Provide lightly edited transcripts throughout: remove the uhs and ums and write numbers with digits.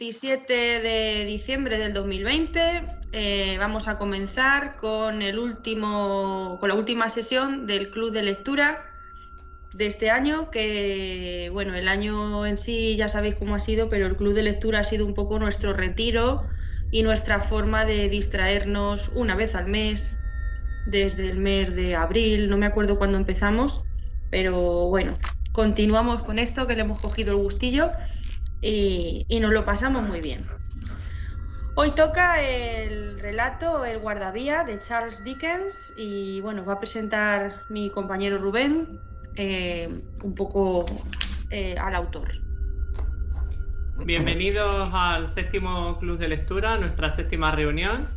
27 de diciembre del 2020. Vamos a comenzar con la última sesión del Club de Lectura de este año, que bueno, el año en sí ya sabéis cómo ha sido, pero el Club de Lectura ha sido un poco nuestro retiro y nuestra forma de distraernos una vez al mes, desde el mes de abril, no me acuerdo cuándo empezamos, pero bueno, continuamos con esto, que le hemos cogido el gustillo y nos lo pasamos muy bien. Hoy toca el relato El guardavía de Charles Dickens y bueno, va a presentar mi compañero Rubén un poco al autor. Bienvenidos al séptimo Club de Lectura, nuestra séptima reunión.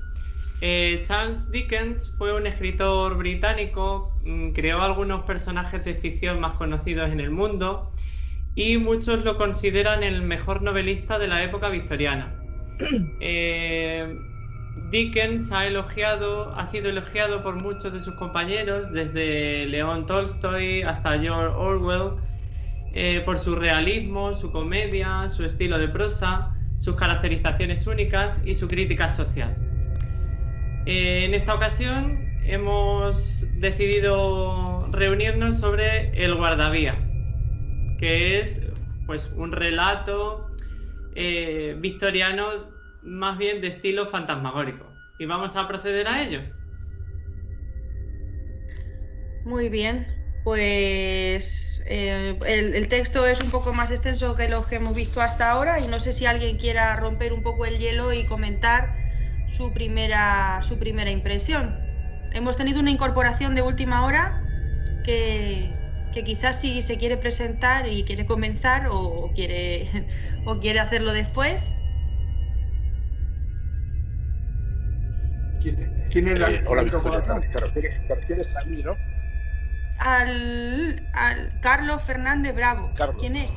Charles Dickens fue un escritor británico, creó algunos personajes de ficción más conocidos en el mundo y muchos lo consideran el mejor novelista de la época victoriana. Dickens ha sido elogiado por muchos de sus compañeros, desde León Tolstoy hasta George Orwell, por su realismo, su comedia, su estilo de prosa, sus caracterizaciones únicas y su crítica social. En esta ocasión hemos decidido reunirnos sobre El guardavía, que es pues un relato victoriano más bien de estilo fantasmagórico. Y vamos a proceder a ello. Muy bien, pues el texto es un poco más extenso que los que hemos visto hasta ahora y no sé si alguien quiera romper un poco el hielo y comentar su primera impresión. Hemos tenido una incorporación de última hora que quizás si se quiere presentar y quiere comenzar o quiere hacerlo después. ¿Quién es la Hola, Victoria, te refieres a mí, ¿no? Al Carlos Fernández Bravo. Carlos. ¿Quién es?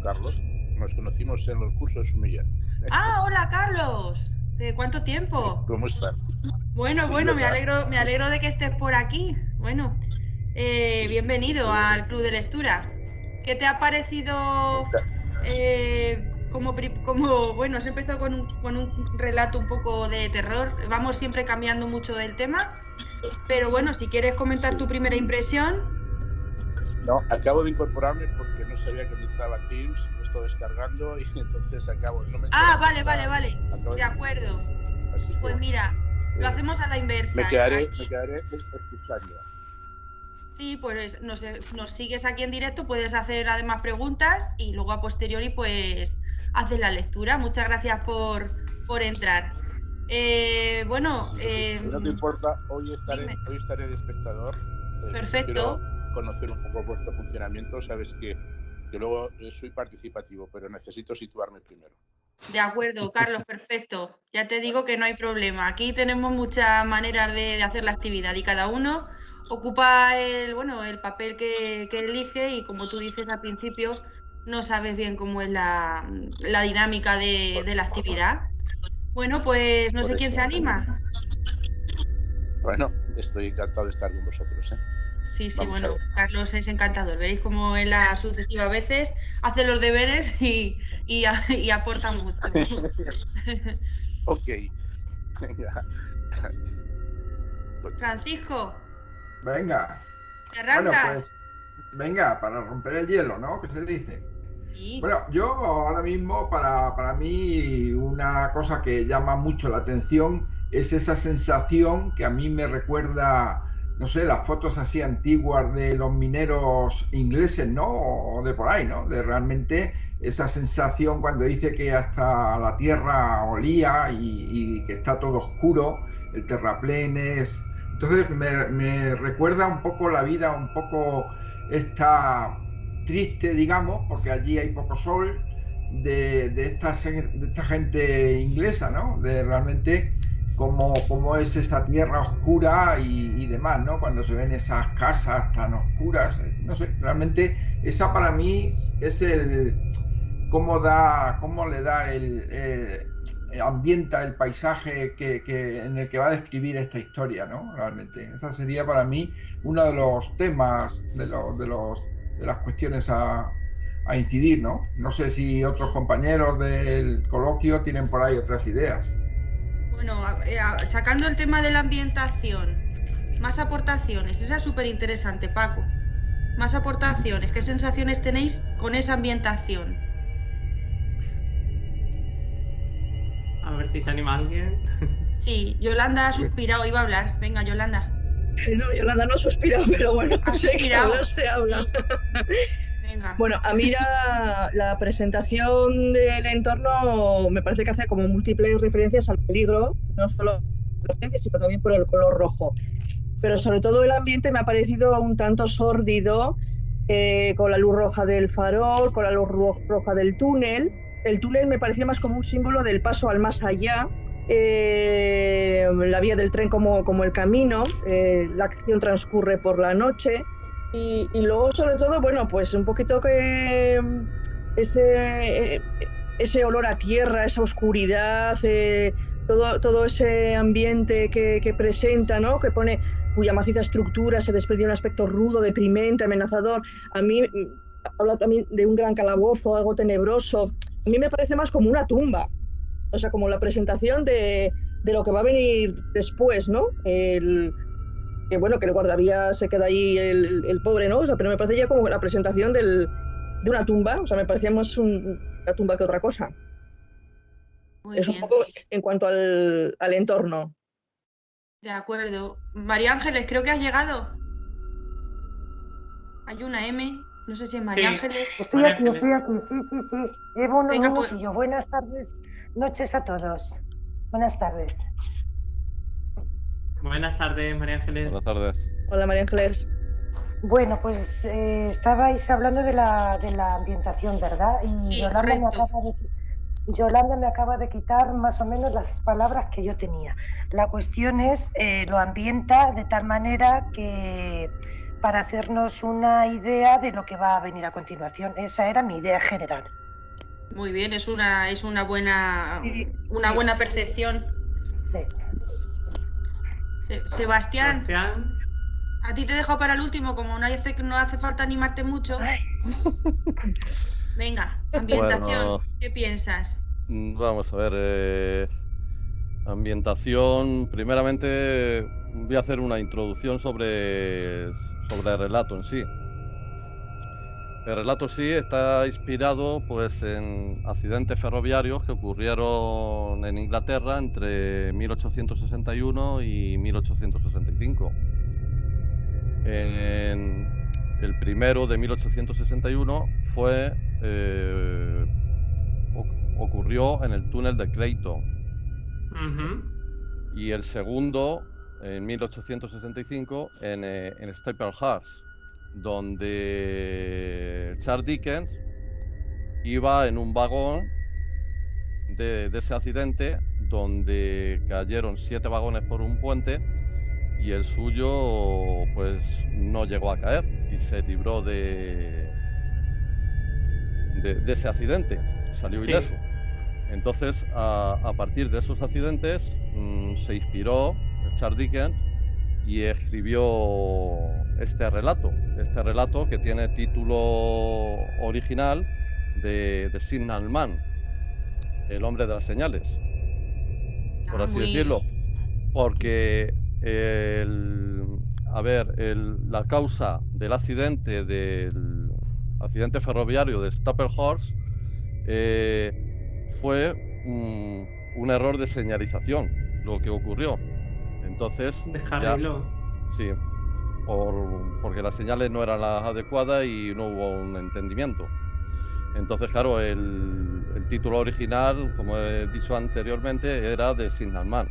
Carlos. Nos conocimos en el curso de Sumilla. Ah, hola Carlos. ¿Cuánto tiempo? ¿Cómo estás? Bueno, Sí, bueno, ¿verdad? me alegro de que estés por aquí. Bueno, Sí, bienvenido sí. al Club de Lectura. ¿Qué te ha parecido? Bueno, has empezado con un relato un poco de terror. Vamos siempre cambiando mucho el tema. Pero bueno, si quieres comentar tu primera impresión. No, acabo de incorporarme porque no sabía que necesitaba Teams, lo estoy descargando y entonces acabo. No me Vale. De acuerdo. Así pues que, mira, lo hacemos a la inversa. Me quedaré escuchando. Sí, pues nos sigues aquí en directo, puedes hacer además preguntas y luego a posteriori pues haces la lectura. Muchas gracias por entrar. Si no te importa, hoy estaré de espectador. Perfecto. Quiero conocer un poco vuestro funcionamiento. Sabes que luego soy participativo, pero necesito situarme primero. De acuerdo, Carlos, perfecto. Ya te digo que no hay problema. Aquí tenemos muchas maneras de hacer la actividad y cada uno ocupa el papel que elige y como tú dices al principio, no sabes bien cómo es la dinámica de la actividad. Bueno, pues no sé quién se anima. Bueno, estoy encantado de estar con vosotros. Sí, bueno, Carlos es encantador. Veréis cómo en las sucesivas veces hace los deberes y aporta mucho. Ok. Francisco. Venga. ¿Te arrancas? Bueno, pues venga, para romper el hielo, ¿no? ¿Qué se dice? Sí. Bueno, yo ahora mismo, para mí, una cosa que llama mucho la atención es esa sensación que a mí me recuerda, no sé, las fotos así antiguas de los mineros ingleses, ¿no? O de por ahí, ¿no? De realmente esa sensación cuando dice que hasta la tierra olía y que está todo oscuro, el terraplenes. Entonces me recuerda un poco la vida, un poco esta triste, digamos, porque allí hay poco sol, de esta gente inglesa, ¿no? De realmente cómo es esa tierra oscura y demás, ¿no? Cuando se ven esas casas tan oscuras, no sé, realmente esa para mí es cómo le da ambienta el paisaje en el que va a describir esta historia, ¿no? Realmente, esa sería para mí uno de los temas de las cuestiones a incidir, ¿no? No sé si otros compañeros del coloquio tienen por ahí otras ideas. Bueno, sacando el tema de la ambientación, más aportaciones. Esa es súper interesante, Paco. Más aportaciones. ¿Qué sensaciones tenéis con esa ambientación? A ver si se anima alguien. Sí, Yolanda ha suspirado, iba a hablar. Venga, Yolanda. No, Yolanda no suspira, pero bueno, Ha sé que suspirado. hablar se habla. Sí. Venga. Bueno, a mí la presentación del entorno me parece que hace como múltiples referencias al peligro, no solo por la ciencia, sino también por el color rojo. Pero sobre todo el ambiente me ha parecido un tanto sórdido, con la luz roja del farol, con la luz roja del túnel. El túnel me parecía más como un símbolo del paso al más allá, la vía del tren como el camino, la acción transcurre por la noche y luego sobre todo, bueno, pues un poquito que ese olor a tierra, esa oscuridad, todo ese ambiente que presenta, ¿no? Que pone cuya maciza estructura se desprende un aspecto rudo, deprimente, amenazador. A mí habla también de un gran calabozo, algo tenebroso. A mí me parece más como una tumba, o sea, como la presentación de lo que va a venir después, ¿no? Que bueno, que el guardavidas se queda ahí el pobre, ¿no? O sea, pero me parece ya como la presentación de una tumba, o sea, me parecía más una tumba que otra cosa. Muy Es un bien. poco en cuanto al entorno. De acuerdo. María Ángeles, creo que has llegado. Hay una M. No sé si es María Sí, Ángeles. Estoy María aquí, Ángeles. sí. Llevo unos Venga, pues. minutillos. Buenas tardes, noches a todos. Buenas tardes. Buenas tardes, María Ángeles. Buenas tardes. Hola, María Ángeles. Bueno, pues estabais hablando de la ambientación, ¿verdad? Y Sí, Yolanda correcto. Yolanda me acaba de quitar más o menos las palabras que yo tenía. La cuestión es, lo ambienta de tal manera que para hacernos una idea de lo que va a venir a continuación. Esa era mi idea general. Muy bien, es una buena Sí. buena percepción. Sí. Sebastián, Sebastián. a ti te dejo para el último, como no hace falta animarte mucho. Ay. Venga, ambientación, Bueno, ¿qué piensas? vamos a ver. Ambientación. Primeramente voy a hacer una introducción sobre el relato en sí. El relato sí está inspirado pues en accidentes ferroviarios que ocurrieron en Inglaterra entre 1861 y 1865. El primero de 1861 ocurrió en el túnel de Clayton. Y el segundo en 1865 en Staplehurst, donde Charles Dickens iba en un vagón de ese accidente, donde cayeron 7 vagones por un puente y el suyo pues no llegó a caer y se libró de ese accidente, salió ileso. Entonces, a partir de esos accidentes se inspiró Charles Dickens y escribió este relato que tiene título original de Signal Man, el hombre de las señales, por así decirlo, porque la causa del accidente ferroviario de Staplehurst fue un error de señalización, lo que ocurrió. Entonces, Descarriló. Sí, porque las señales no eran las adecuadas y no hubo un entendimiento. Entonces, claro, el título original, como he dicho anteriormente, era de Signal Man.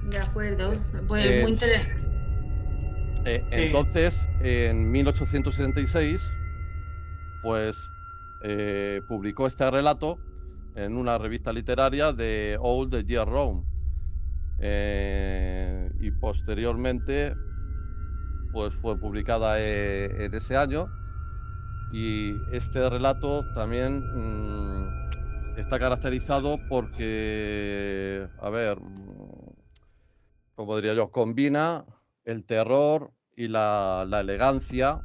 De acuerdo, pues muy interesante. Entonces, en 1866, pues publicó este relato en una revista literaria de All the Year Round. Y posteriormente pues fue publicada en ese año, y este relato también está caracterizado porque, como diría yo, combina el terror y la elegancia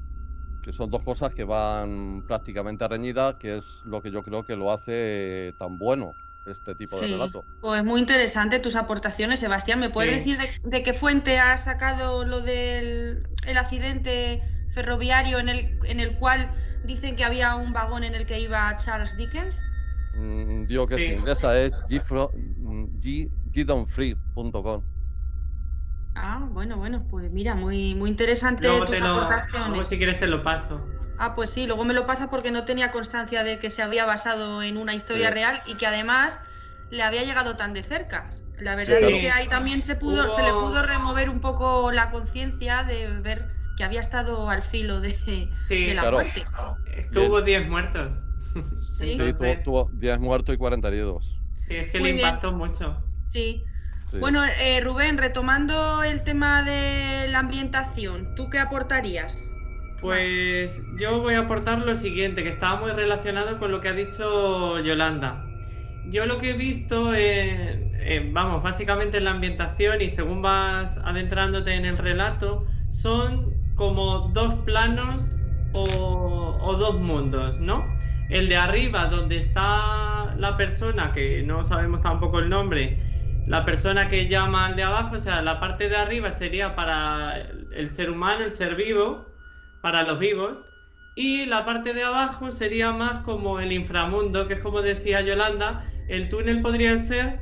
que son dos cosas que van prácticamente reñidas, que es lo que yo creo que lo hace tan bueno este tipo de relato. Pues muy interesante tus aportaciones, Sebastián. ¿Me puedes decir de qué fuente has sacado lo del accidente ferroviario en el cual dicen que había un vagón en el que iba Charles Dickens? Digo que es inglesa, es gideonfree.com. Ah, bueno, pues mira, muy interesante tus aportaciones. Luego si quieres te lo paso. Ah, pues sí, luego me lo pasa porque no tenía constancia de que se había basado en una historia real y que además le había llegado tan de cerca. La verdad es que ahí también se le pudo remover un poco la conciencia de ver que había estado al filo de la muerte. Es que hubo 10 muertos. Sí, tuvo 10 muertos y 40 heridos. Sí, es que le impactó mucho. Sí. Bueno, Rubén, retomando el tema de la ambientación, ¿tú qué aportarías? Pues yo voy a aportar lo siguiente, que estaba muy relacionado con lo que ha dicho Yolanda. Yo lo que he visto, básicamente en la ambientación y según vas adentrándote en el relato, son como dos planos o dos mundos, ¿no? El de arriba, donde está la persona, que no sabemos tampoco el nombre, la persona que llama al de abajo, o sea, la parte de arriba sería para el ser humano, el ser vivo, para los vivos, y la parte de abajo sería más como el inframundo, que es como decía Yolanda, el túnel podría ser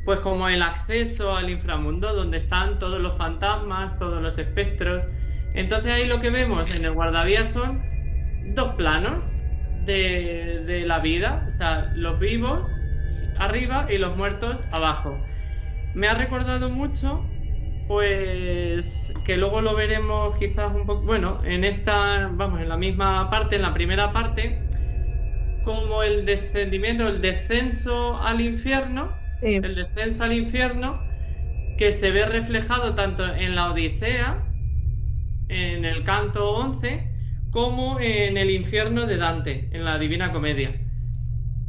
pues como el acceso al inframundo, donde están todos los fantasmas, todos los espectros. Entonces ahí lo que vemos en el guardavías son dos planos de la vida, o sea, los vivos arriba y los muertos abajo. Me ha recordado mucho, pues, que luego lo veremos quizás un poco, bueno, en la misma parte, en la primera parte, como el descenso al infierno, que se ve reflejado tanto en la Odisea, en el canto 11, como en el infierno de Dante, en la Divina Comedia.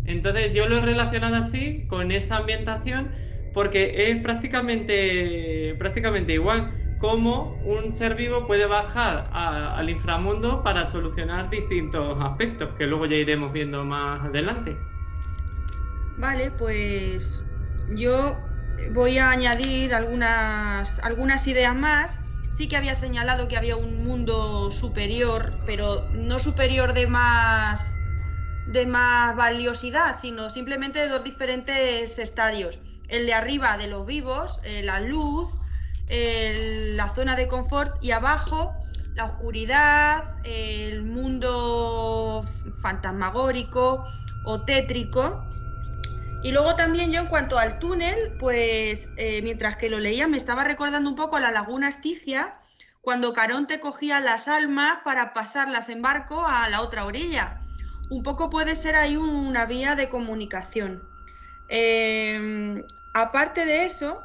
Entonces yo lo he relacionado así con esa ambientación porque es prácticamente igual como un ser vivo puede bajar al inframundo para solucionar distintos aspectos que luego ya iremos viendo más adelante. Vale, pues yo voy a añadir algunas ideas más. Sí que había señalado que había un mundo superior, pero no superior de más valiosidad, sino simplemente de dos diferentes estadios. El de arriba de los vivos, la luz, la zona de confort, y abajo la oscuridad, el mundo fantasmagórico o tétrico. Y luego también yo en cuanto al túnel, pues mientras que lo leía me estaba recordando un poco a la laguna Estigia, cuando Caronte cogía las almas para pasarlas en barco a la otra orilla. Un poco puede ser ahí una vía de comunicación. Aparte de eso,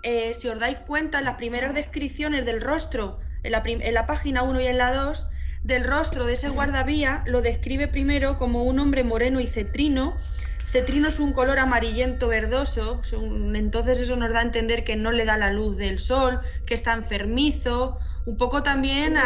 si os dais cuenta, en las primeras descripciones del rostro, en la página 1 y en la 2, del rostro de ese guardavía, lo describe primero como un hombre moreno y cetrino. Cetrino es un color amarillento verdoso, entonces eso nos da a entender que no le da la luz del sol, que está enfermizo, un poco también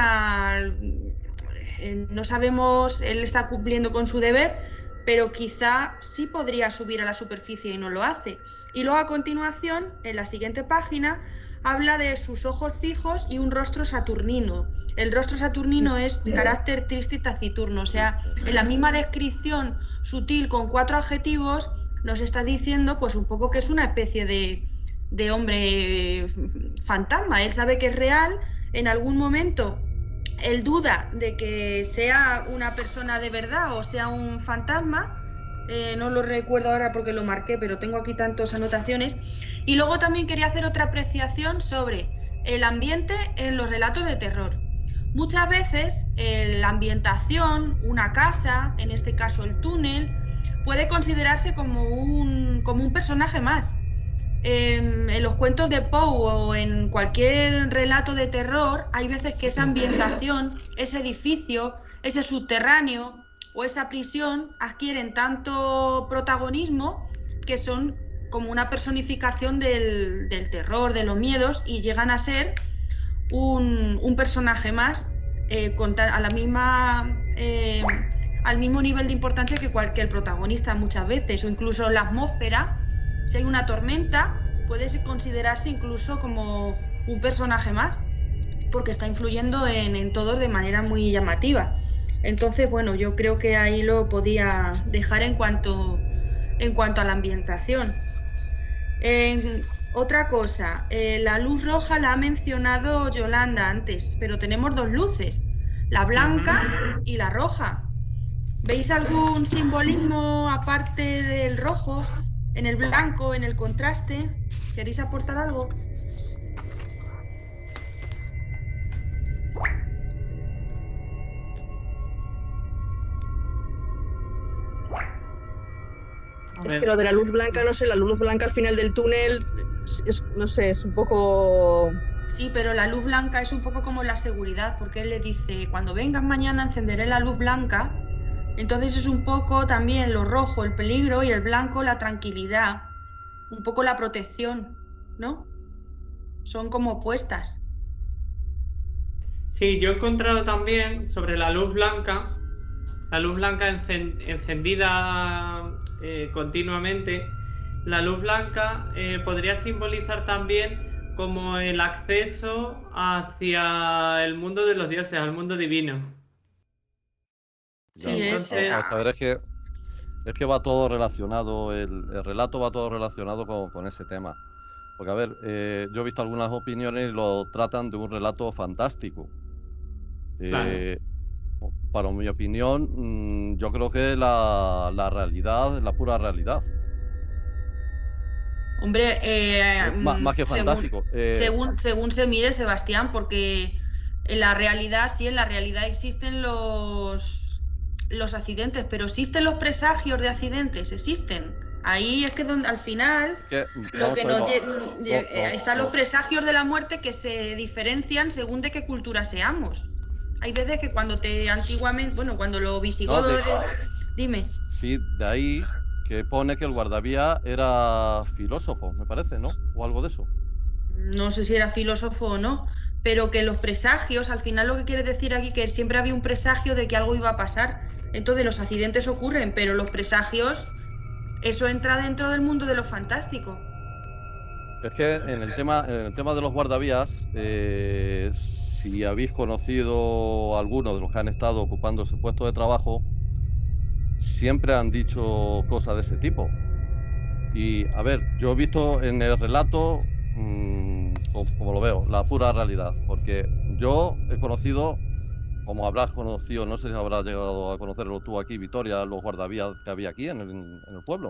no sabemos, él está cumpliendo con su deber, pero quizá sí podría subir a la superficie y no lo hace. Y luego a continuación, en la siguiente página, habla de sus ojos fijos y un rostro saturnino. El rostro saturnino es carácter triste y taciturno, o sea, en la misma descripción sutil con 4 adjetivos nos está diciendo pues un poco que es una especie de hombre fantasma. Él sabe que es real, en algún momento él duda de que sea una persona de verdad o sea un fantasma, no lo recuerdo ahora porque lo marqué, pero tengo aquí tantas anotaciones. Y luego también quería hacer otra apreciación sobre el ambiente en los relatos de terror. Muchas veces la ambientación, una casa, en este caso el túnel, puede considerarse como un personaje más. En los cuentos de Poe o en cualquier relato de terror, hay veces que esa ambientación, ese edificio, ese subterráneo o esa prisión adquieren tanto protagonismo que son como una personificación del terror, de los miedos, y llegan a ser un personaje más a la misma, al mismo nivel de importancia que el protagonista muchas veces, o incluso la atmósfera. Si hay una tormenta, puede considerarse incluso como un personaje más, porque está influyendo en todos de manera muy llamativa. Entonces, bueno, yo creo que ahí lo podía dejar en cuanto a la ambientación. Otra cosa, la luz roja la ha mencionado Yolanda antes, pero tenemos dos luces, la blanca y la roja. ¿Veis algún simbolismo aparte del rojo, en el blanco, en el contraste? ¿Queréis aportar algo? Es que lo de la luz blanca, no sé, la luz blanca al final del túnel, no sé, es un poco... Sí, pero la luz blanca es un poco como la seguridad, porque él le dice, cuando vengas mañana encenderé la luz blanca. Entonces es un poco también lo rojo, el peligro, y el blanco, la tranquilidad, un poco la protección, ¿no? Son como opuestas. Sí, yo he encontrado también sobre la luz blanca encendida continuamente. La luz blanca podría simbolizar también como el acceso hacia el mundo de los dioses, al mundo divino. Sí, Entonces, a saber, es que va todo relacionado, el relato va todo relacionado con ese tema. Porque, a ver, yo he visto algunas opiniones y lo tratan de un relato fantástico. claro. Para mi opinión, yo creo que la realidad es la pura realidad. Hombre, Más que fantástico. según se mire, Sebastián, porque en la realidad, sí, en la realidad existen los accidentes, pero ¿existen los presagios de accidentes? Existen. Ahí es que al final lo que están los presagios de la muerte que se diferencian según de qué cultura seamos. Hay veces que antiguamente, bueno, cuando los visigodos... Dime. Sí, de ahí que pone que el guardavías era filósofo, me parece, ¿no? O algo de eso. No sé si era filósofo o no, pero que los presagios, al final lo que quiere decir aquí que siempre había un presagio de que algo iba a pasar. Entonces los accidentes ocurren, pero los presagios, eso entra dentro del mundo de lo fantástico. Es que en el tema de los guardavías, si habéis conocido a algunos de los que han estado ocupando ese puesto de trabajo, siempre han dicho cosas de ese tipo. Y, a ver, yo he visto en el relato, como lo veo, la pura realidad, porque yo he conocido, como habrás conocido, no sé si habrás llegado a conocerlo tú aquí, Vitoria, los guardavías que había aquí en el pueblo,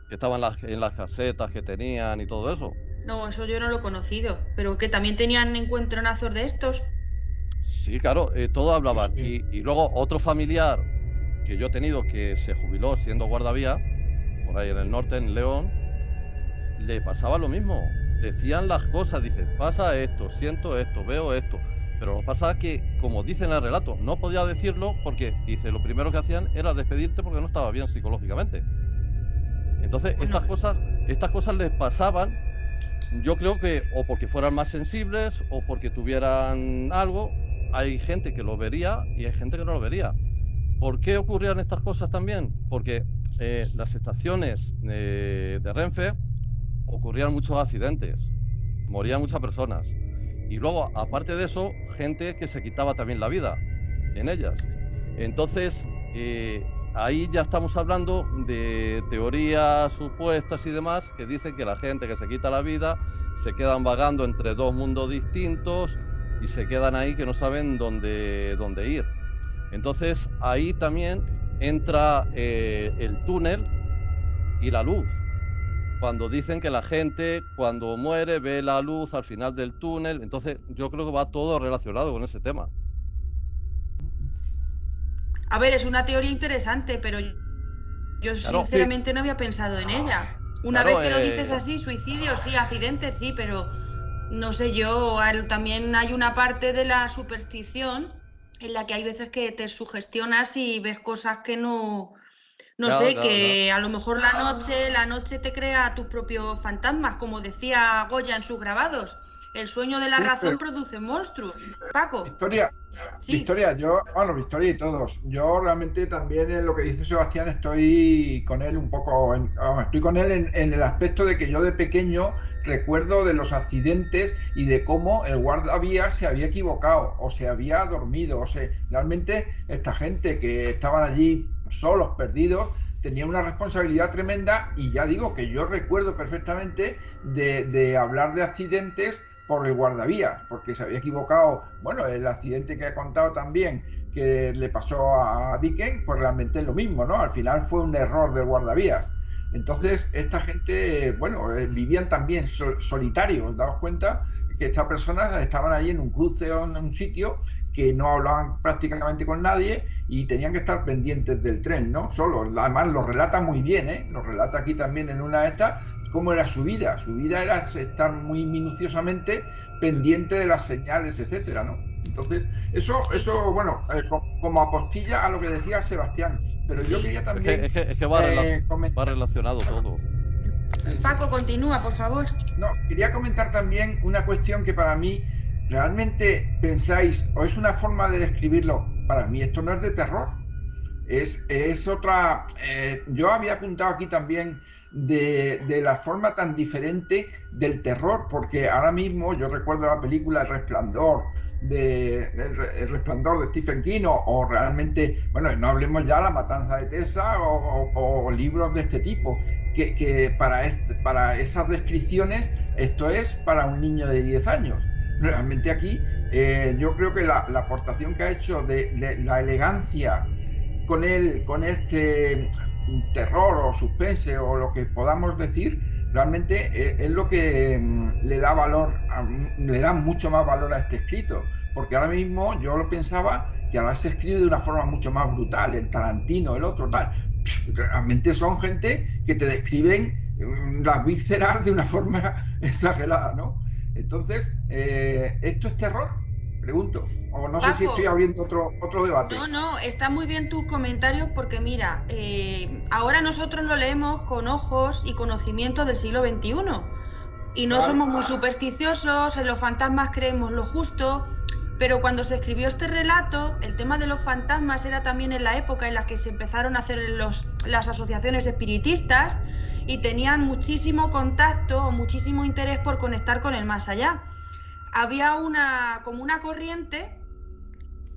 que estaban en las casetas que tenían y todo eso. No, eso yo no lo he conocido, pero que también tenían encuentronazos de estos. Sí, claro, todos hablaban. Sí. Y luego otro familiar que yo he tenido que se jubiló siendo guardavía, por ahí en el norte, en León, le pasaba lo mismo. Decían las cosas, dice, pasa esto, siento esto, veo esto. Pero lo que pasa es que, como dice en el relato, no podía decirlo porque, dice, lo primero que hacían era despedirte porque no estaba bien psicológicamente. Entonces, Bueno. estas cosas les pasaban, yo creo que o porque fueran más sensibles o porque tuvieran algo. Hay gente que lo vería y hay gente que no lo vería. ¿Por qué ocurrían estas cosas también? Porque las estaciones de Renfe ocurrían muchos accidentes, morían muchas personas. Y luego, aparte de eso, gente que se quitaba también la vida en ellas. Entonces, ahí ya estamos hablando de teorías supuestas y demás que dicen que la gente que se quita la vida se quedan vagando entre dos mundos distintos y se quedan ahí que no saben dónde ir. Entonces ahí también entra el túnel y la luz. Cuando dicen que la gente cuando muere ve la luz al final del túnel, entonces yo creo que va todo relacionado con ese tema. A ver, es una teoría interesante, pero yo sinceramente no había pensado en ella. Una vez que lo dices así, suicidios sí, accidentes sí, pero no sé yo, también hay una parte de la superstición en la que hay veces que te sugestionas y ves cosas que no sé, que a lo mejor la noche te crea tus propios fantasmas, como decía Goya en sus grabados. El sueño de la razón produce monstruos. Paco. Victoria, Sí. Victoria, Victoria y todos. Yo realmente también en lo que dice Sebastián estoy con él un poco, estoy con él en el aspecto de que yo de pequeño recuerdo de los accidentes y de cómo el guardavías se había equivocado o se había dormido. O sea, realmente esta gente que estaban allí solos, perdidos, tenía una responsabilidad tremenda y ya digo que yo recuerdo perfectamente de hablar de accidentes por el guardavías, porque se había equivocado. Bueno, el accidente que ha contado también que le pasó a Dickens, pues realmente es lo mismo, ¿no? Al final fue un error del guardavías. Entonces, esta gente, bueno, vivían también solitarios. Daos cuenta que estas personas estaban allí en un cruce o en un sitio que no hablaban prácticamente con nadie y tenían que estar pendientes del tren, ¿no? Solo. Además, lo relata muy bien, ¿eh? Lo relata aquí también en una de estas, cómo era su vida. Su vida era estar muy minuciosamente pendiente de las señales, etcétera, ¿no? Entonces, eso bueno, como apostilla a lo que decía Sebastián. Pero yo quería también... Es que va relacionado todo. Paco, continúa, por favor. No, quería comentar también una cuestión que para mí, realmente pensáis, o es una forma de describirlo, para mí esto no es de terror. Es otra... yo había apuntado aquí también de la forma tan diferente del terror, porque ahora mismo yo recuerdo la película El Resplandor, El Resplandor de Stephen King, o realmente, bueno, no hablemos ya La Matanza de Tessa o libros de este tipo, que para esas descripciones esto es para un niño de 10 años. Realmente aquí yo creo que la aportación que ha hecho de la elegancia con este terror o suspense o lo que podamos decir, realmente es lo que le da valor, le da mucho más valor a este escrito, porque ahora mismo yo lo pensaba que ahora se escribe de una forma mucho más brutal, el Tarantino, el otro tal, realmente son gente que te describen las vísceras de una forma exagerada, ¿no? Entonces, ¿esto es terror? Pregunto. O no Paco, sé si estoy abriendo otro debate. No, está muy bien tus comentarios porque mira, ahora nosotros lo leemos con ojos y conocimiento del siglo XXI y no somos muy supersticiosos, en los fantasmas creemos lo justo, pero cuando se escribió este relato, el tema de los fantasmas era también en la época en la que se empezaron a hacer las asociaciones espiritistas y tenían muchísimo contacto o muchísimo interés por conectar con el más allá. Había como una corriente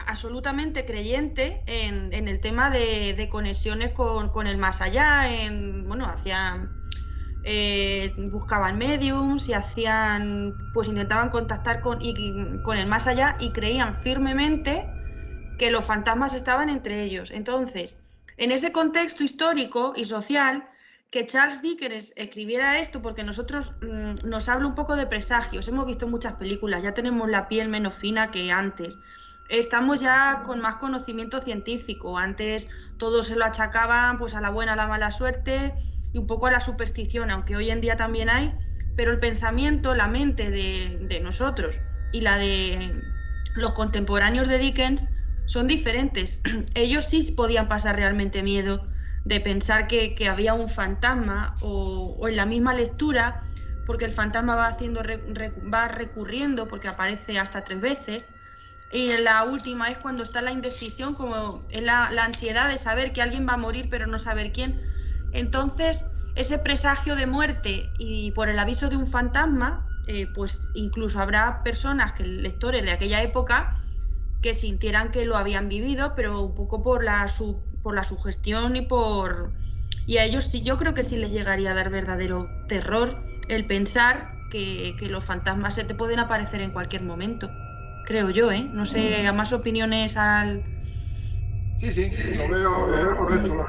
absolutamente creyente en el tema de conexiones con el más allá, buscaban mediums y intentaban contactar con el más allá y creían firmemente que los fantasmas estaban entre ellos. Entonces, en ese contexto histórico y social, que Charles Dickens escribiera esto, porque nosotros nos habla un poco de presagios, hemos visto muchas películas, ya tenemos la piel menos fina que antes, estamos ya con más conocimiento científico, antes todo se lo achacaban pues a la buena, a la mala suerte y un poco a la superstición, aunque hoy en día también hay, pero el pensamiento, la mente de nosotros y la de los contemporáneos de Dickens son diferentes. Ellos sí podían pasar realmente miedo de pensar que había un fantasma o en la misma lectura, porque el fantasma va recurriendo porque aparece hasta 3 veces y la última es cuando está la indecisión, como es la ansiedad de saber que alguien va a morir pero no saber quién. Entonces ese presagio de muerte y por el aviso de un fantasma, pues incluso habrá personas, lectores de aquella época, que sintieran que lo habían vivido, pero un poco por la sugestión y a ellos sí, yo creo que sí les llegaría a dar verdadero terror el pensar que los fantasmas se te pueden aparecer en cualquier momento, creo yo, ¿eh? No sé, a más opiniones al... Sí, lo veo correcto.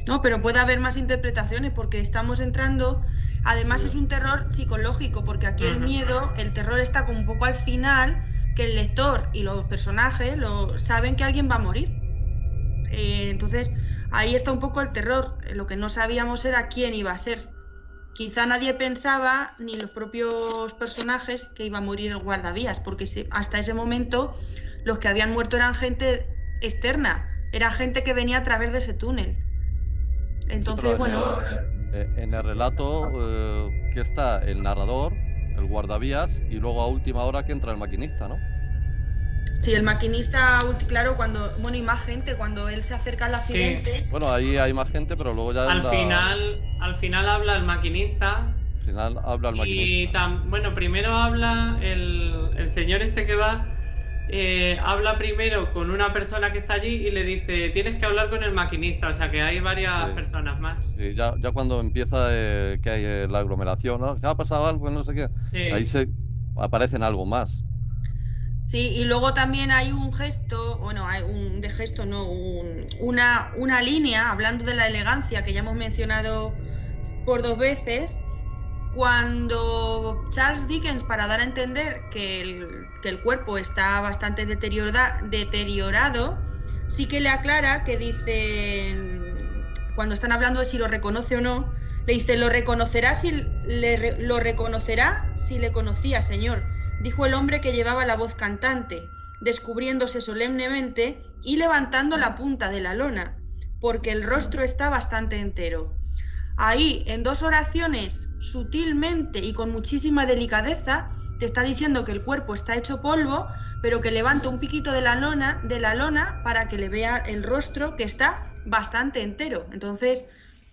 No, pero puede haber más interpretaciones porque estamos entrando... Además es un terror psicológico, porque aquí el miedo, el terror está como un poco al final, que el lector y los personajes saben que alguien va a morir. Entonces ahí está un poco el terror. Lo que no sabíamos era quién iba a ser. Quizá nadie pensaba, ni los propios personajes, que iba a morir el guardavías, porque hasta ese momento los que habían muerto eran gente externa, era gente que venía a través de ese túnel. Entonces, bueno... En el relato que está el narrador, el guardavías, y luego a última hora que entra el maquinista, ¿no? Sí, el maquinista, claro, y más gente, cuando él se acerca al accidente. Sí. Bueno, ahí hay más gente, pero luego ya... Al final habla el maquinista. Y bueno, primero habla el señor este que va, habla primero con una persona que está allí y le dice, tienes que hablar con el maquinista, o sea que hay varias personas más. Sí, ya cuando empieza que hay la aglomeración, ¿no? ¿Ha pasado algo? No sé qué. Sí. Ahí aparecen algo más. Sí, y luego también hay un gesto, una línea, hablando de la elegancia que ya hemos mencionado por 2 veces, cuando Charles Dickens, para dar a entender que el cuerpo está bastante deteriorado, sí que le aclara que dicen, cuando están hablando de si lo reconoce o no, le dice, lo reconocerá si le conocía, señor, dijo el hombre que llevaba la voz cantante, descubriéndose solemnemente y levantando la punta de la lona, porque el rostro está bastante entero. Ahí, en 2 oraciones, sutilmente y con muchísima delicadeza, te está diciendo que el cuerpo está hecho polvo, pero que levanta un piquito de la lona para que le vea el rostro, que está bastante entero. Entonces,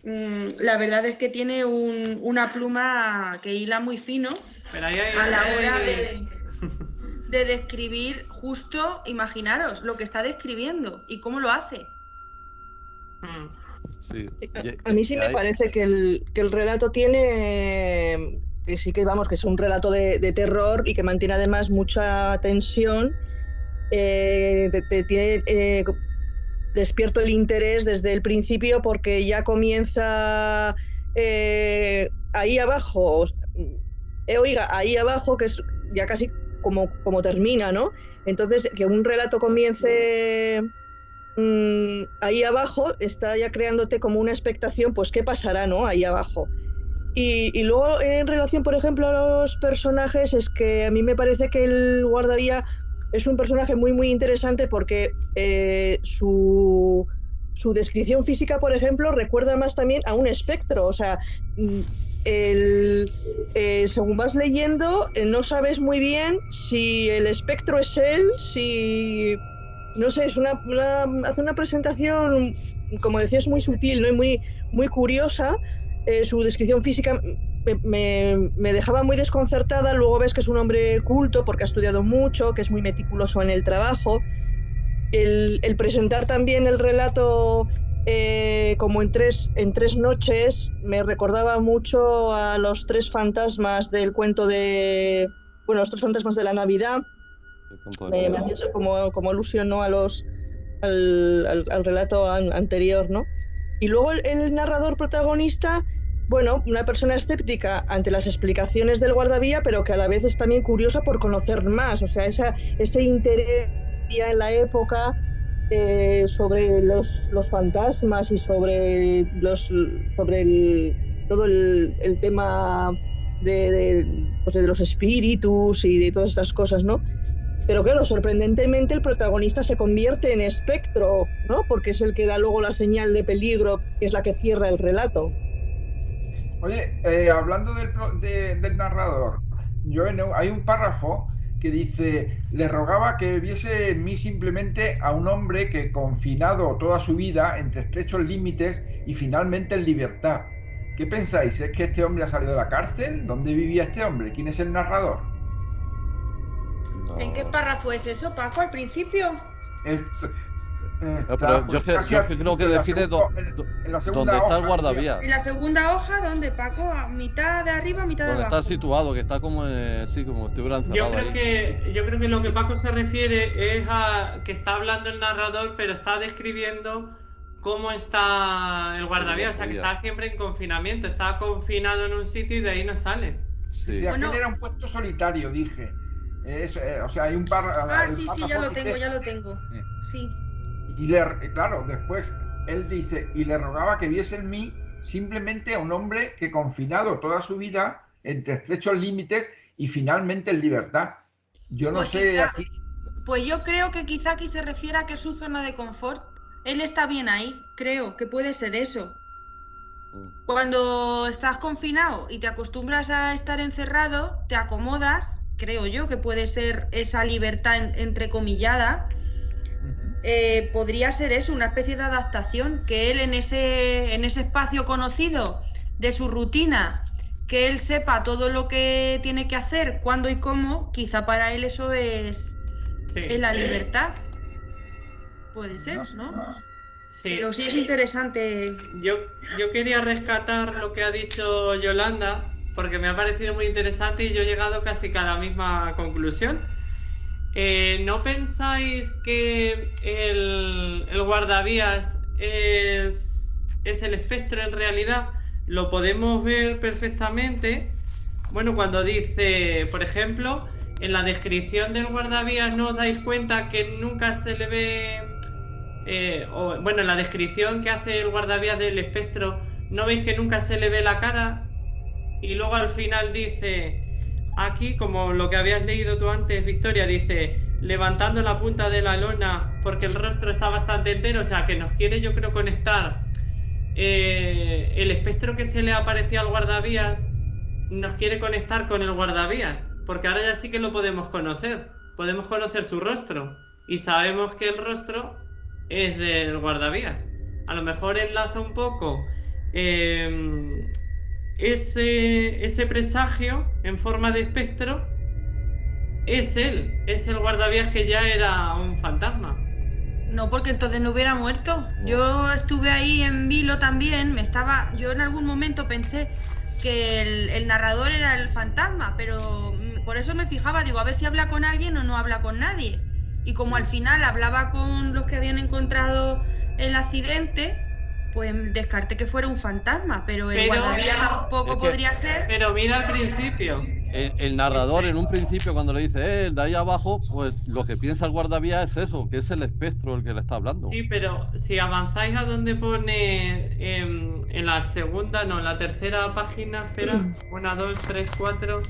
la verdad es que tiene una pluma que hila muy fino, pero a la hora de describir justo, imaginaros lo que está describiendo y cómo lo hace. Sí. A mí sí me parece que el relato tiene, que sí que vamos, que es un relato de terror y que mantiene además mucha tensión, tiene despierto el interés desde el principio, porque ya comienza ahí abajo, ahí abajo, que es ya casi como termina, ¿no? Entonces, que un relato comience ahí abajo, está ya creándote como una expectación, pues qué pasará, ¿no? Ahí abajo. Y luego, en relación, por ejemplo, a los personajes, es que a mí me parece que el guardavía es un personaje muy, muy interesante, porque su descripción física, por ejemplo, recuerda más también a un espectro. O sea, según vas leyendo, no sabes muy bien si el espectro es él, si... No sé, hace una presentación, como decías, muy sutil, ¿no? Y muy, muy curiosa. Su descripción física me dejaba muy desconcertada. Luego ves que es un hombre culto porque ha estudiado mucho, que es muy meticuloso en el trabajo. El presentar también el relato como en tres noches me recordaba mucho a los 3 fantasmas del cuento de... Bueno, los 3 fantasmas de la Navidad. Me hacía eso como alusión, ¿no? al relato anterior, ¿no? Y luego el narrador protagonista, bueno, una persona escéptica ante las explicaciones del guardavía, pero que a la vez es también curiosa por conocer más. O sea, ese interés ya en la época sobre los fantasmas y sobre todo el tema de los espíritus y de todas estas cosas, ¿no? Pero claro, sorprendentemente el protagonista se convierte en espectro, ¿no? Porque es el que da luego la señal de peligro, que es la que cierra el relato. Oye, hablando del narrador, hay un párrafo que dice, le rogaba que viese en mí simplemente a un hombre que, confinado toda su vida entre estrechos límites y finalmente en libertad. ¿Qué pensáis? ¿Es que este hombre ha salido de la cárcel? ¿Dónde vivía este hombre? ¿Quién es el narrador? No. ¿En qué párrafo es eso, Paco? ¿Al principio? Pero yo creo que define dónde está el guardavías. ¿En la segunda hoja dónde, Paco? ¿A mitad de arriba, mitad de abajo? Donde está situado, que está como estuviera encerrado yo creo que lo que Paco se refiere es a que está hablando el narrador, pero está describiendo cómo está el guardavías. O sea, que está siempre en confinamiento. Está confinado en un sitio y de ahí no sale. Sí. Bueno, aquel era un puesto solitario, dije. O sea, hay un par... sí, ya lo tengo. Sí. Y claro, después él dice, y le rogaba que viese en mí simplemente a un hombre que, confinado toda su vida entre estrechos límites y finalmente en libertad. Yo no sé aquí... Pues yo creo que quizá aquí se refiere a que es su zona de confort. Él está bien ahí, creo que puede ser eso. Cuando estás confinado y te acostumbras a estar encerrado, te acomodas, creo yo que puede ser esa libertad entrecomillada. Podría ser eso, una especie de adaptación, que él en ese espacio conocido de su rutina, que él sepa todo lo que tiene que hacer, cuándo y cómo, quizá para él eso es la libertad. Puede ser, ¿no? Sí. Pero sí es interesante. Yo quería rescatar lo que ha dicho Yolanda, porque me ha parecido muy interesante y yo he llegado casi a la misma conclusión. ¿No pensáis que el guardavías es el espectro en realidad? Lo podemos ver perfectamente. Bueno, cuando dice, por ejemplo, en la descripción del guardavías, ¿no os dais cuenta que nunca se le ve? Bueno, en la descripción que hace el guardavías del espectro, ¿no veis que nunca se le ve la cara? Y luego al final dice, aquí, como lo que habías leído tú antes, Victoria, dice, levantando la punta de la lona porque el rostro está bastante entero, o sea, que nos quiere, yo creo, conectar el espectro que se le aparecía al guardavías, nos quiere conectar con el guardavías, porque ahora ya sí que lo podemos conocer su rostro, y sabemos que el rostro es del guardavías. A lo mejor enlaza un poco ese presagio en forma de espectro. Es él, es el guardavías que ya era un fantasma. No, porque entonces no hubiera muerto. Yo estuve ahí en vilo también, yo en algún momento pensé que el narrador era el fantasma, pero por eso me fijaba, digo, a ver si habla con alguien o no habla con nadie. Y como al final hablaba con los que habían encontrado el accidente, pues descarté que fuera un fantasma, pero el guardavías tampoco podría ser. Pero mira al principio. El narrador en un principio, cuando le dice el de ahí abajo, pues lo que piensa el guardavías es eso, que es el espectro el que le está hablando. Sí, pero si avanzáis a donde pone en la segunda, no, en la tercera página, espera, 1, 2, 3, 4,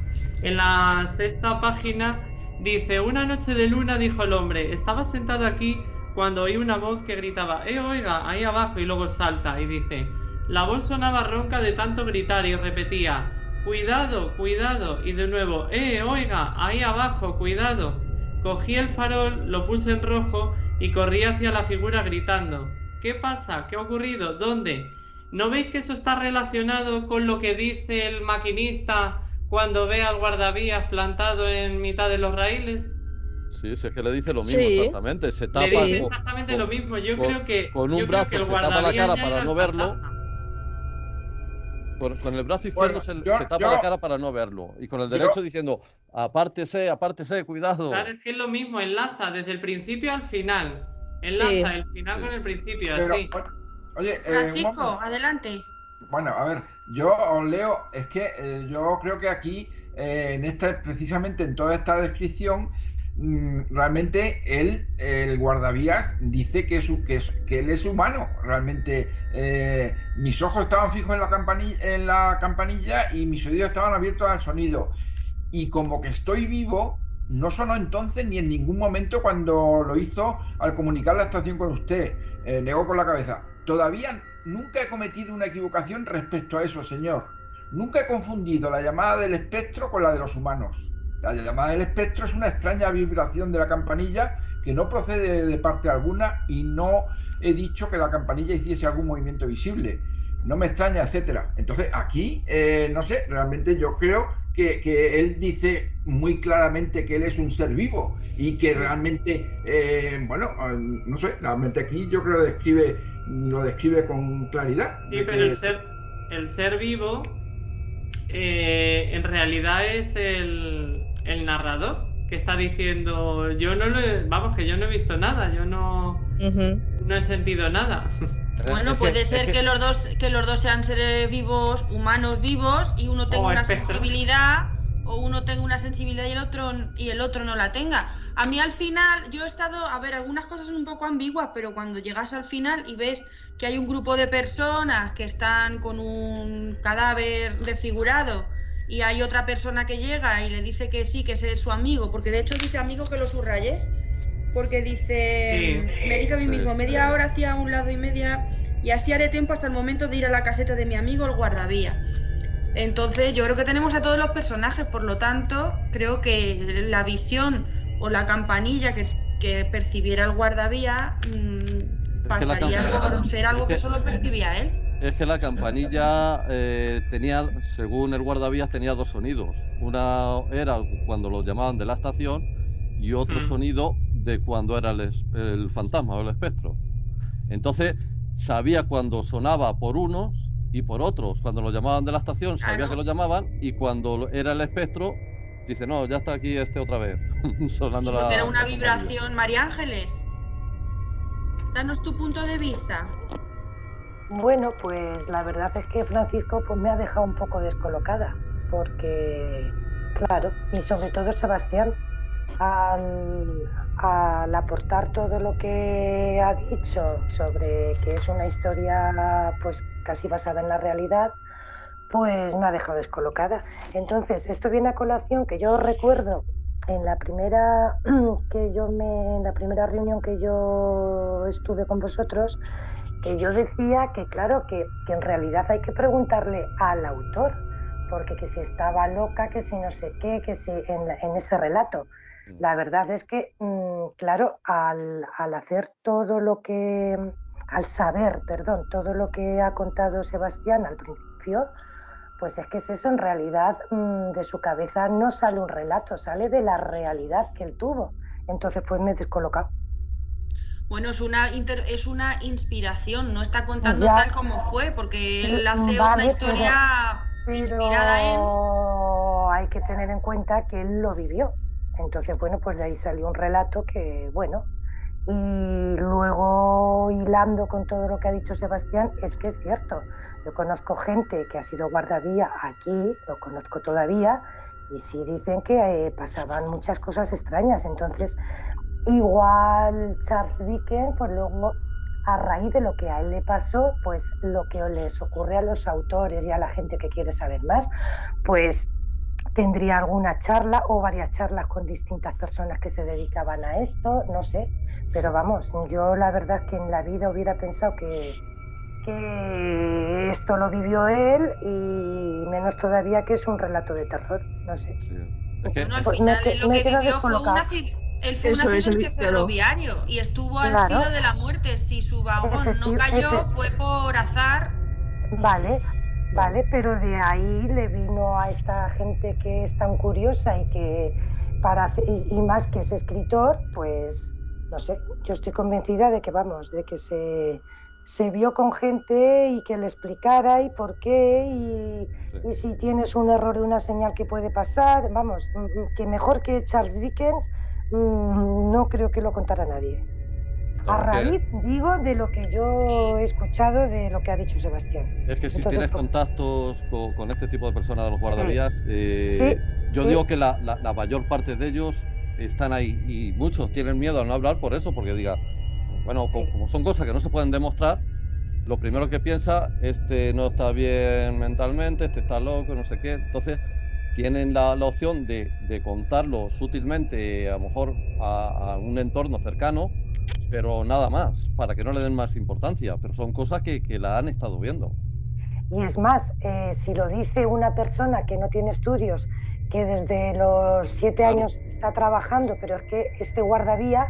en la sexta página dice, una noche de luna, dijo el hombre, estaba sentado aquí cuando oí una voz que gritaba, oiga, ahí abajo, y luego salta y dice, la voz sonaba ronca de tanto gritar y repetía, cuidado, cuidado, y de nuevo, oiga, ahí abajo, cuidado. Cogí el farol, lo puse en rojo y corrí hacia la figura gritando. ¿Qué pasa? ¿Qué ha ocurrido? ¿Dónde? ¿No veis que eso está relacionado con lo que dice el maquinista cuando ve al guardavías plantado en mitad de los raíles? Sí, es que le dice lo mismo, exactamente. Se tapa, le dice exactamente lo mismo. Yo creo que con un brazo se tapa la cara para no verlo. Con el brazo izquierdo se tapa la cara para no verlo. Y con el derecho diciendo, apártese, cuidado. Claro, es que es lo mismo, enlaza desde el principio al final. Enlaza el final con el principio, así. Oye, Francisco, adelante. Bueno, a ver, yo os leo, es que yo creo que aquí, precisamente en toda esta descripción, realmente el guardavías dice que él es humano. Realmente mis ojos estaban fijos en la campanilla y mis oídos estaban abiertos al sonido, y como que estoy vivo. No sonó entonces ni en ningún momento cuando lo hizo al comunicar la estación con usted. Negó con la cabeza. Todavía nunca he cometido una equivocación respecto a eso, señor. Nunca he confundido la llamada del espectro con la de los humanos. La llamada del espectro es una extraña vibración de la campanilla que no procede de parte alguna, y no he dicho que la campanilla hiciese algún movimiento visible. No me extraña, etcétera. Entonces aquí, no sé, realmente yo creo que él dice muy claramente que él es un ser vivo y que realmente, no sé, realmente aquí yo creo que lo describe con claridad. Sí, pero el ser vivo en realidad es el narrador que está diciendo, que yo no he visto nada, yo no he sentido nada. Bueno, puede ser que los dos sean seres vivos, humanos vivos, y uno tenga una sensibilidad, o uno tenga una sensibilidad y el otro no la tenga. A mí al final, yo he estado, a ver, algunas cosas son un poco ambiguas, pero cuando llegas al final y ves que hay un grupo de personas que están con un cadáver desfigurado, y hay otra persona que llega y le dice que sí, que ese es su amigo, porque de hecho dice amigo, que lo subrayé, porque dice, me dice a mí mismo, media hora hacia un lado y media, y así haré tiempo hasta el momento de ir a la caseta de mi amigo el guardavía. Entonces yo creo que tenemos a todos los personajes, por lo tanto creo que la visión o la campanilla que percibiera el guardavía pasaría por ser algo que solo percibía él. Es que la campanilla tenía, según el guardavías, tenía dos sonidos. Una era cuando lo llamaban de la estación y otro sonido de cuando era el fantasma o el espectro. Entonces sabía cuando sonaba por unos y por otros. Cuando lo llamaban de la estación sabía que lo llamaban, y cuando era el espectro dice, no, ya está aquí otra vez sonando porque era una vibración. María Ángeles, danos tu punto de vista. Bueno, pues la verdad es que Francisco pues me ha dejado un poco descolocada, porque, claro, y sobre todo Sebastián, al aportar todo lo que ha dicho sobre que es una historia pues casi basada en la realidad, pues me ha dejado descolocada. Entonces, esto viene a colación que yo recuerdo en la primera reunión que yo estuve con vosotros, que yo decía que claro, que en realidad hay que preguntarle al autor, porque que si estaba loca, que si no sé qué, que si en ese relato. La verdad es que, claro, al hacer todo lo que, al saber, perdón, todo lo que ha contado Sebastián al principio, pues es que es eso, en realidad de su cabeza no sale un relato, sale de la realidad que él tuvo. Entonces pues me he descolocado. Bueno, es una inspiración, no está contando tal como fue, porque él hace una historia inspirada en... Hay que tener en cuenta que él lo vivió. Entonces, bueno, pues de ahí salió un relato que, bueno, y luego hilando con todo lo que ha dicho Sebastián, es que es cierto. Yo conozco gente que ha sido guardavía aquí, lo conozco todavía, y sí dicen que pasaban muchas cosas extrañas. Entonces, igual Charles Dickens, pues luego, a raíz de lo que a él le pasó, pues lo que les ocurre a los autores y a la gente que quiere saber más, pues tendría alguna charla o varias charlas con distintas personas que se dedicaban a esto, no sé, pero vamos, yo la verdad es que en la vida hubiera pensado que esto lo vivió él, y menos todavía que es un relato de terror, no sé. Sí. Bueno, al final lo que vivió fue un accidente ferroviario y estuvo al filo de la muerte. Si su vagón no cayó fue por azar. Vale, pero de ahí le vino a esta gente que es tan curiosa y que y más que es escritor, pues no sé, yo estoy convencida de que de que se vio con gente y que le explicara y por qué y si tienes un error de una señal que puede pasar, vamos, que mejor que Charles Dickens no creo que lo contara nadie. A raíz, digo, de lo que yo he escuchado de lo que ha dicho Sebastián. Es que si tienes contactos con este tipo de personas de los guardavías, yo digo que la mayor parte de ellos están ahí, y muchos tienen miedo a no hablar por eso, porque diga, bueno, como son cosas que no se pueden demostrar, lo primero que piensa, no está bien mentalmente, está loco, no sé qué. Entonces tienen la opción de contarlo sutilmente, a lo mejor a un entorno cercano, pero nada más, para que no le den más importancia, pero son cosas que la han estado viendo. Y es más, si lo dice una persona que no tiene estudios, que desde los 7 años está trabajando, pero es que este guardavía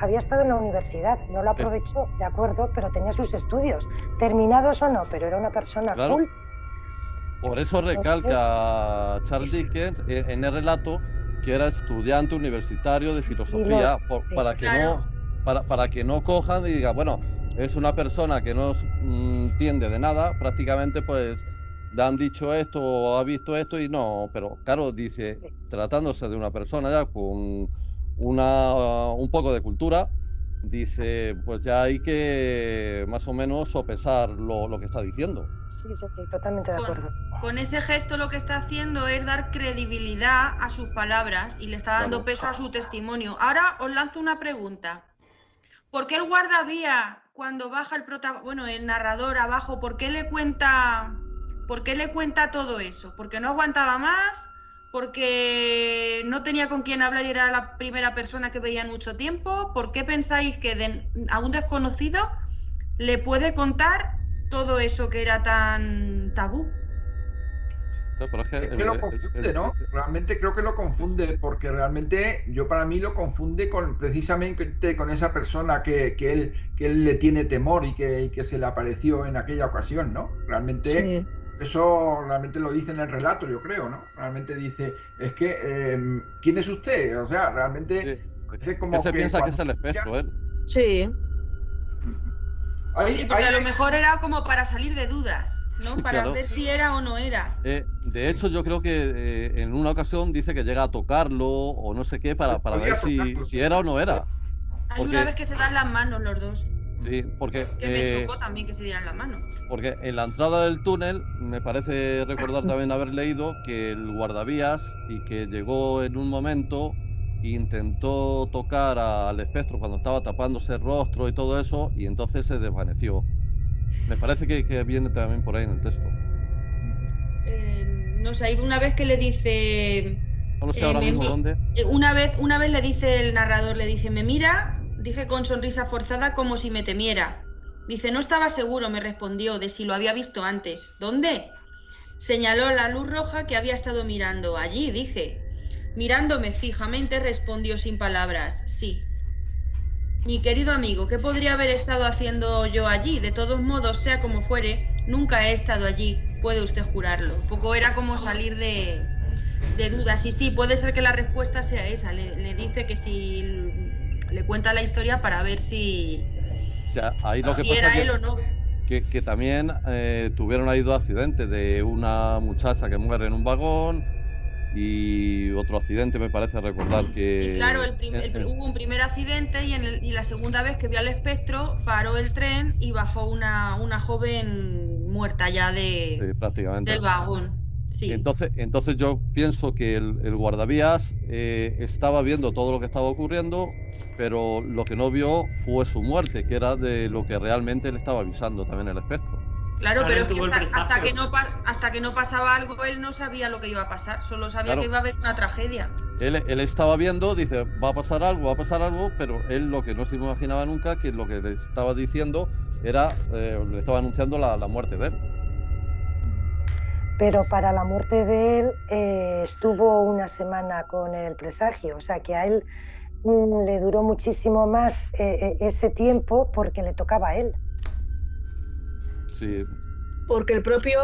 había estado en la universidad, no lo aprovechó, de acuerdo, pero tenía sus estudios, terminados o no, pero era una persona cool. Por eso recalca Charles Dickens en el relato que era estudiante universitario de filosofía, para que no cojan y digan, bueno, es una persona que no entiende de nada, prácticamente pues le han dicho esto o ha visto esto y no, pero claro, dice, tratándose de una persona ya con un poco de cultura, dice, pues ya hay que más o menos sopesar lo que está diciendo. Sí, totalmente de acuerdo. Con ese gesto lo que está haciendo es dar credibilidad a sus palabras y le está dando peso a su testimonio. Ahora os lanzo una pregunta. ¿Por qué el guardavía, cuando baja el narrador abajo, ¿por qué le cuenta todo eso? ¿Porque no aguantaba más? ¿Porque no tenía con quién hablar y era la primera persona que veía en mucho tiempo? ¿Por qué pensáis que a un desconocido le puede contar todo eso que era tan tabú. Pero Es que lo confunde, ¿no? Realmente creo que lo confunde, porque realmente para mí lo confunde precisamente con esa persona que él le tiene temor y que se le apareció en aquella ocasión, ¿no? Realmente Sí. eso realmente lo dice en el relato, yo creo, ¿no? Realmente dice, es que, ¿quién es usted? O sea, realmente parece como que se piensa que es cuando el espectro, él. Sí. Sí, porque a lo mejor era como para salir de dudas, ¿no? Para Claro. ver si era o no era. De hecho, yo creo que en una ocasión dice que llega a tocarlo o no sé qué para ver si era o no era. Hay una vez que se dan las manos los dos. Sí, porque... Que me chocó también que se dieran las manos. Porque en la entrada del túnel me parece recordar también haber leído que el guardavías y que llegó en un momento e intentó tocar al espectro cuando estaba tapándose el rostro y todo eso, y entonces se desvaneció. Me parece que viene también por ahí en el texto. No sé, hay una vez que le dice... No sé ahora mismo dónde. Una vez le dice el narrador, le dice, me mira, dije con sonrisa forzada como si me temiera. Dice, no estaba seguro, me respondió, de si lo había visto antes. ¿Dónde? Señaló la luz roja que había estado mirando. Allí, dije. Mirándome fijamente, respondió sin palabras, sí. Mi querido amigo, ¿qué podría haber estado haciendo yo allí? De todos modos, sea como fuere, nunca he estado allí, puede usted jurarlo. Un poco era como salir de dudas. Y sí, puede ser que la respuesta sea esa. Le dice que si le cuenta la historia para ver si... O sea, ahí lo que si pasa era él o no. Que también tuvieron ahí dos accidentes de una muchacha que muere en un vagón y otro accidente, me parece recordar que... Y claro, hubo un primer accidente y la segunda vez que vio al espectro paró el tren y bajó una joven muerta ya prácticamente del vagón. Sí. Entonces yo pienso que el guardavías estaba viendo todo lo que estaba ocurriendo, pero lo que no vio fue su muerte, que era de lo que realmente le estaba avisando también el espectro. Claro, pero es que hasta que no pasaba algo, él no sabía lo que iba a pasar, solo sabía que iba a haber una tragedia. Él estaba viendo, dice, va a pasar algo, pero él lo que no se imaginaba nunca, que lo que le estaba diciendo era, le estaba anunciando la muerte de él. Pero para la muerte de él estuvo una semana con el presagio, o sea que a él le duró muchísimo más ese tiempo porque le tocaba a él. Sí. Porque el propio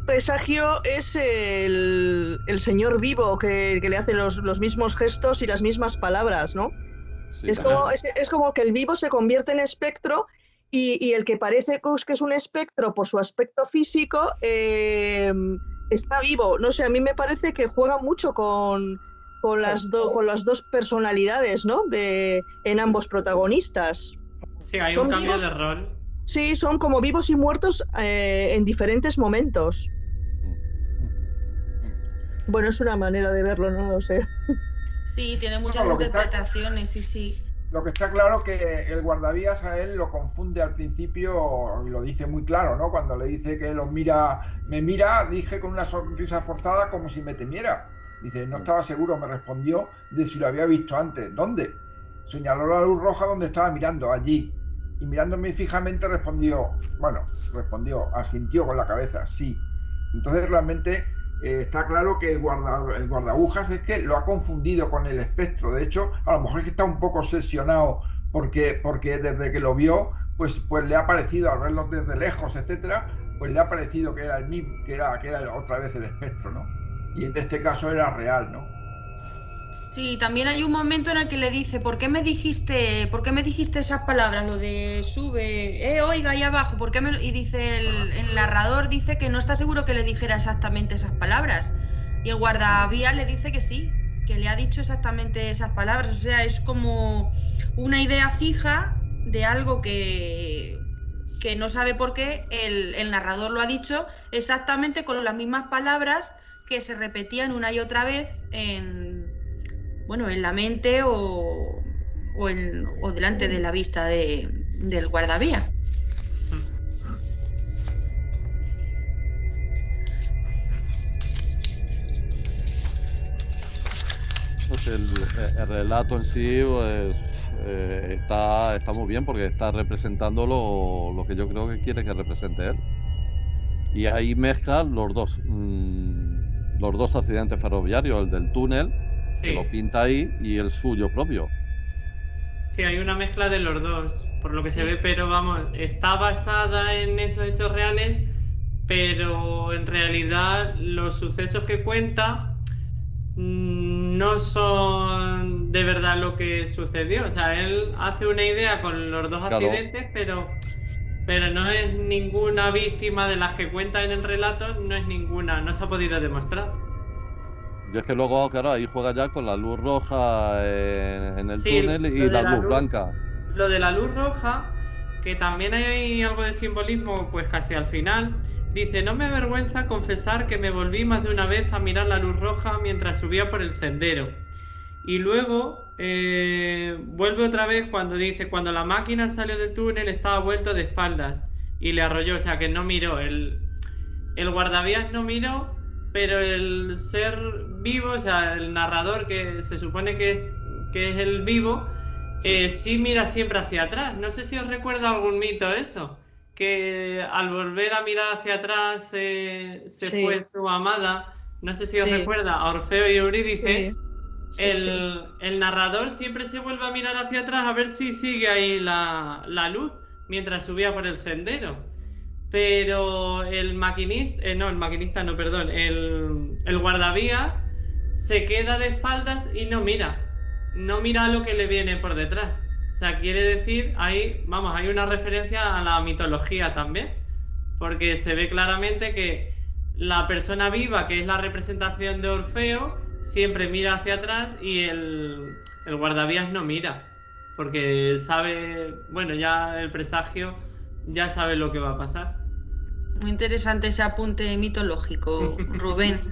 presagio es el señor vivo que le hace los mismos gestos y las mismas palabras, ¿no? Sí, es como que el vivo se convierte en espectro y el que parece que es un espectro por su aspecto físico está vivo. No sé, a mí me parece que juega mucho con las dos personalidades, ¿no? En ambos protagonistas. Sí, hay un cambio de rol. Sí, son como vivos y muertos en diferentes momentos. Bueno, es una manera de verlo, no lo sé. Sí, tiene muchas interpretaciones, sí. Lo que está claro que el guardavías a él lo confunde al principio y lo dice muy claro, ¿no? Cuando le dice que me mira, dije con una sonrisa forzada como si me temiera. Dice, no estaba seguro, me respondió de si lo había visto antes. ¿Dónde? Señaló la luz roja donde estaba mirando, allí. Y mirándome fijamente respondió, asintió con la cabeza, sí. Entonces realmente está claro que el guardabujas es que lo ha confundido con el espectro. De hecho, a lo mejor es que está un poco obsesionado porque desde que lo vio, pues le ha parecido, al verlo desde lejos, etcétera, pues le ha parecido que era el mismo, que era otra vez el espectro, ¿no? Y en este caso era real, ¿no? Sí, también hay un momento en el que le dice, ¿por qué me dijiste esas palabras? Lo de sube, oiga, ahí abajo, ¿por qué y dice el narrador dice que no está seguro que le dijera exactamente esas palabras. Y el guardavías le dice que sí, que le ha dicho exactamente esas palabras. O sea, es como una idea fija de algo que no sabe por qué el narrador lo ha dicho exactamente con las mismas palabras que se repetían una y otra vez en la mente o delante de la vista del guardavías. pues el relato en sí pues, está muy bien porque está representando lo que yo creo que quiere que represente él. Y ahí mezclan los dos accidentes ferroviarios, el del túnel, que lo pinta ahí, y el suyo propio. Sí, hay una mezcla de los dos, por lo que se ve, pero vamos, está basada en esos hechos reales, pero en realidad los sucesos que cuenta no son de verdad lo que sucedió. O sea, él hace una idea con los dos accidentes, pero no es ninguna víctima de las que cuenta en el relato, no es ninguna, no se ha podido demostrar. Y es que luego, claro, ahí juega ya con la luz roja en el túnel y la luz blanca. Lo de la luz roja, que también hay algo de simbolismo, pues casi al final, dice: no me avergüenza confesar que me volví más de una vez a mirar la luz roja mientras subía por el sendero. Y luego vuelve otra vez cuando dice: cuando la máquina salió del túnel estaba vuelto de espaldas y le arrolló, o sea que no miró, el guardavías no miró, pero el ser vivo, o sea, el narrador, que se supone que es el vivo, sí mira siempre hacia atrás. No sé si os recuerda algún mito eso, que al volver a mirar hacia atrás se fue su amada. No sé si os recuerda a Orfeo y Eurídice. El narrador siempre se vuelve a mirar hacia atrás a ver si sigue ahí la luz mientras subía por el sendero. Pero el guardavías se queda de espaldas y no mira a lo que le viene por detrás. O sea, quiere decir, ahí, vamos, hay una referencia a la mitología también, porque se ve claramente que la persona viva, que es la representación de Orfeo, siempre mira hacia atrás y el guardavías no mira, porque sabe, bueno, ya el presagio ya sabe lo que va a pasar. Muy interesante ese apunte mitológico, Rubén.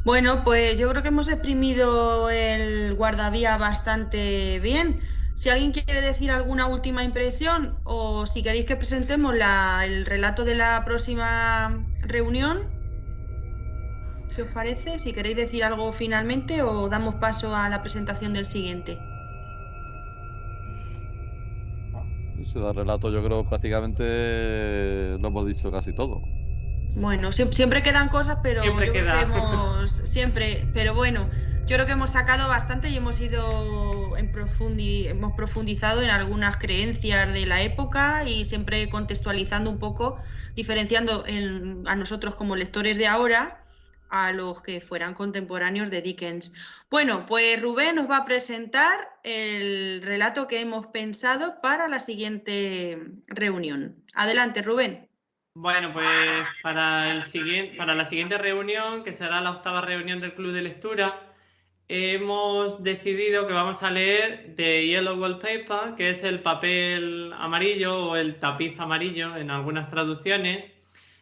Bueno, pues yo creo que hemos exprimido el guardavías bastante bien. Si alguien quiere decir alguna última impresión o si queréis que presentemos el relato de la próxima reunión, ¿qué os parece? Si queréis decir algo finalmente o damos paso a la presentación del siguiente. Ese relato yo creo prácticamente lo hemos dicho casi todo. Bueno, siempre quedan cosas, pero pero bueno, yo creo que hemos sacado bastante y hemos hemos profundizado en algunas creencias de la época y siempre contextualizando un poco, diferenciando a nosotros como lectores de ahora a los que fueran contemporáneos de Dickens. Bueno, pues Rubén nos va a presentar el relato que hemos pensado para la siguiente reunión. Adelante, Rubén. Bueno, pues para la siguiente reunión, que será la 8ª reunión del Club de Lectura, hemos decidido que vamos a leer The Yellow Wallpaper, que es el papel amarillo o el tapiz amarillo en algunas traducciones,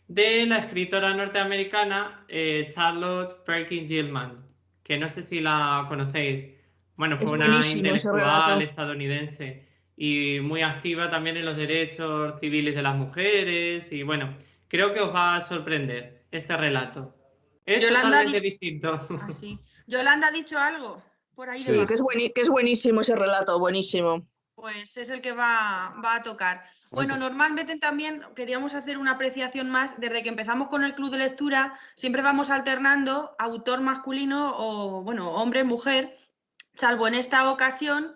de la escritora norteamericana Charlotte Perkins Gilman, que no sé si la conocéis. Bueno, fue una intelectual estadounidense y muy activa también en los derechos civiles de las mujeres, y bueno, creo que os va a sorprender este relato. Es totalmente distinto. Sí. Yolanda ha dicho algo por ahí. Sí, que es buenísimo ese relato, buenísimo. Pues es el que va a tocar. Bueno, normalmente también queríamos hacer una apreciación más. Desde que empezamos con el club de lectura, siempre vamos alternando autor masculino o, bueno, hombre, mujer, salvo en esta ocasión,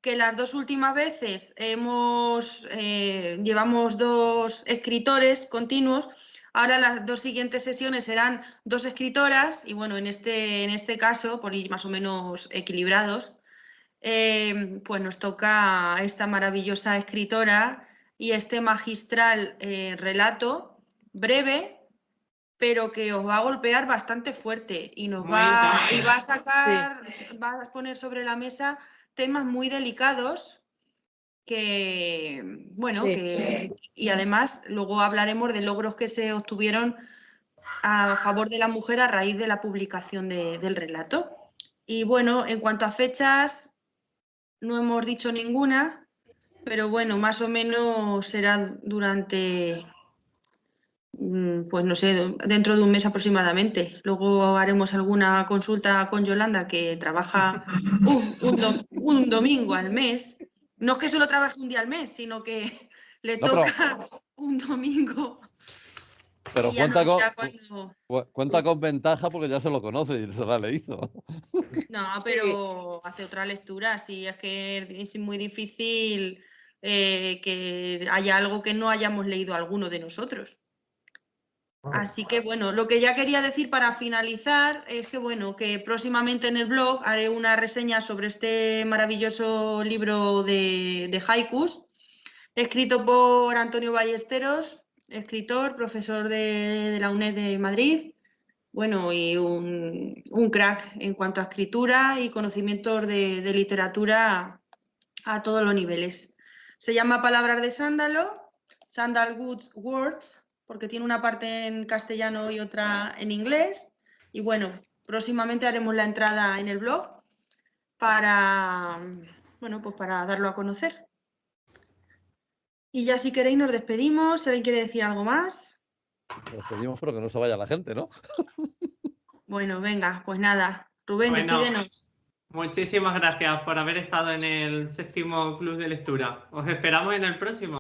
que las dos últimas veces llevamos 2 escritores continuos. Ahora las 2 siguientes sesiones serán 2 escritoras y bueno, en este caso, por ir más o menos equilibrados, pues nos toca esta maravillosa escritora y este magistral relato breve, pero que os va a golpear bastante fuerte y va a sacar, va a poner sobre la mesa temas muy delicados que, bueno, y además luego hablaremos de logros que se obtuvieron a favor de la mujer a raíz de la publicación del relato. Y bueno, en cuanto a fechas, no hemos dicho ninguna, pero bueno, más o menos será durante pues no sé, dentro de un mes aproximadamente. Luego haremos alguna consulta con Yolanda, que trabaja un domingo al mes. No es que solo trabaje un día al mes, sino que le toca un domingo. Pero Y ya cuenta, nos dirá cuándo. cuenta con ventaja porque ya se lo conoce y se lo ha leído. No, pero hace otra lectura. Sí, es que es muy difícil que haya algo que no hayamos leído alguno de nosotros. Así que bueno, lo que ya quería decir para finalizar es que bueno, que próximamente en el blog haré una reseña sobre este maravilloso libro de haikus, escrito por Antonio Ballesteros, escritor, profesor de la UNED de Madrid, bueno, y un crack en cuanto a escritura y conocimientos de literatura a todos los niveles. Se llama Palabras de Sándalo, Sandalwood Words, porque tiene una parte en castellano y otra en inglés. Y bueno, próximamente haremos la entrada en el blog para, bueno, pues para darlo a conocer. Y ya si queréis nos despedimos. ¿Alguien quiere decir algo más? Nos despedimos, pero que no se vaya la gente, ¿no? Bueno, venga, pues nada. Rubén, despídenos. Muchísimas gracias por haber estado en el 7º Club de Lectura. Os esperamos en el próximo.